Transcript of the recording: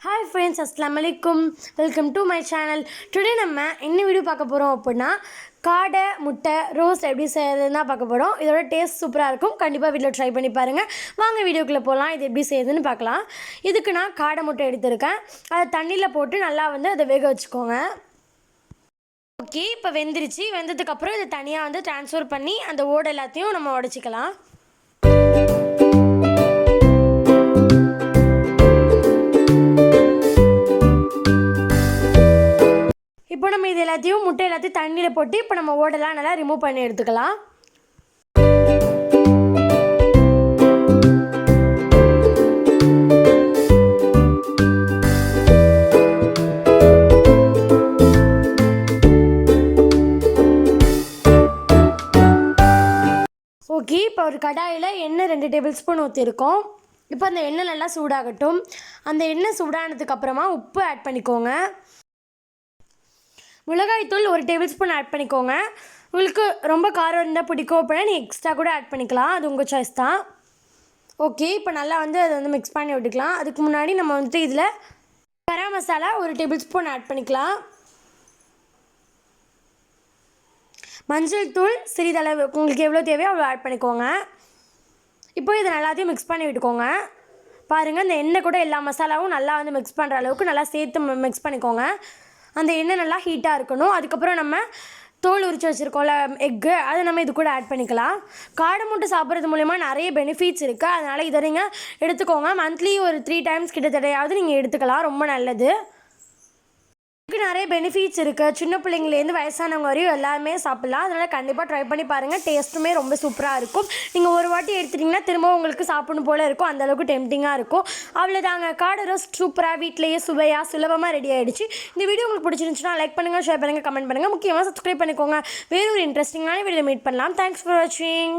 Hi friends, Assalamu alaikum. Welcome to my channel. Today நம்ம என்ன video பார்க்க போறோம் அப்படினா காடை முட்டை ரோஸ்ட் எப்படி செய்யறதுன்னு பார்க்க போறோம். இதோட டேஸ்ட் சூப்பரா இருக்கும். கண்டிப்பா வீட்ல ட்ரை பண்ணி பாருங்க. வாங்க வீடியோக்குள்ள போலாம். இது எப்படி செய்யறதுன்னு பார்க்கலாம். இதுக்கு நான் காடை முட்டை எடுத்துர்க்கேன். அதை தண்ணில போட்டு நல்லா அதை வேக வச்சுக்கோங்க. ஓகே, இப்போ வெந்திருச்சு. வெந்ததுக்கு அப்புறம் இதை தனியா ட்ரான்ஸ்ஃபர் பண்ணி அந்த ஓடு எல்லாத்தையும் நம்ம உடைச்சிக்கலாம். இப்போ நம்ம இது எல்லாத்தையும் முட்டை எல்லாத்தையும் தண்ணியில் போட்டு இப்போ நம்ம ஓடெல்லாம் நல்லா ரிமூவ் பண்ணி எடுத்துக்கலாம். ஓகே, இப்போ ஒரு கடாயில் எண்ணெய் 2 டேபிள் ஸ்பூன் ஊற்றிருக்கோம். இப்போ அந்த எண்ணெய் நல்லா சூடாகட்டும். அந்த எண்ணெய் சூடானதுக்கப்புறமா உப்பு ஆட் பண்ணிக்கோங்க. மிளகாய்த்தூள் 1 டேபிள் ஸ்பூன் ஆட் பண்ணிக்கோங்க. உங்களுக்கு ரொம்ப காரம் இருந்தால் பிடிக்கும் அப்படின்னா நீங்கள் எக்ஸ்ட்ரா கூட ஆட் பண்ணிக்கலாம். அது உங்கள் சாய்ஸ் தான். ஓகே, இப்போ நல்லா அதை மிக்ஸ் பண்ணி விட்டுக்கலாம். அதுக்கு முன்னாடி நம்ம இதில் garam masala 1 table spoon add பண்ணிக்கலாம். மஞ்சள் தூள் சிறிதளவு உங்களுக்கு எவ்வளோ தேவையோ அவ்வளோ ஆட் பண்ணிக்கோங்க. இப்போ இதை எல்லாத்தையும் மிக்ஸ் பண்ணி விட்டுக்கோங்க. பாருங்கள், இந்த எண்ணெய் கூட எல்லா மசாலாவும் நல்லா மிக்ஸ் பண்ணுற அளவுக்கு நல்லா சேர்த்து மிக்ஸ் பண்ணிக்கோங்க. அந்த எண்ணெய் நல்லா ஹீட்டாக இருக்கணும். அதுக்கப்புறம் நம்ம தோல் உரிச்சு வச்சுருக்கோம்ல எக்கு, அதை நம்ம இது கூட ஆட் பண்ணிக்கலாம். காடை முட்டை சாப்பிட்றது மூலமா நிறைய பெனிஃபிட்ஸ் இருக்குது. அதனால் இதை நீங்கள் எடுத்துக்கோங்க. மந்த்லி ஒரு 3 டைம்ஸ் கிட்டத்தட்டையாவது நீங்கள் எடுத்துக்கலாம். ரொம்ப நல்லது. இதுக்கு நிறைய பெனிஃபிட்ஸ் இருக்குது. சின்ன பிள்ளைங்கலேருந்து வயசானவங்க வரையும் எல்லாருமே சாப்பிட்லாம். அதனால் கண்டிப்பாக ட்ரை பண்ணி பாருங்கள். டேஸ்ட்டுமே ரொம்ப சூப்பராக இருக்கும். நீங்கள் ஒரு வாட்டி எடுத்துட்டிங்கன்னா திரும்ப உங்களுக்கு சாப்பிடணும் போல் இருக்கும். அந்தளவுக்கு டெம்டிங்காக இருக்கும். அவ்வளோதாங்க, காடை ரோஸ்ட் சூப்பராக வீட்டிலேயே சுவையாக சுலபமாக ரெடி ஆகிடுச்சு. இந்த வீடியோ உங்களுக்கு பிடிச்சிருந்துச்சுன்னா லைக் பண்ணுங்கள், ஷேர் பண்ணுங்கள், கமெண்ட் பண்ணுங்கள். முக்கியமாக சப்ஸ்கிரைப் பண்ணிக்கோங்க. வேறு ஒரு இன்ட்ரெஸ்டிங்கான வீடியோ மீட் பண்ணலாம். தேங்க்ஸ் ஃபார் வாட்சிங்.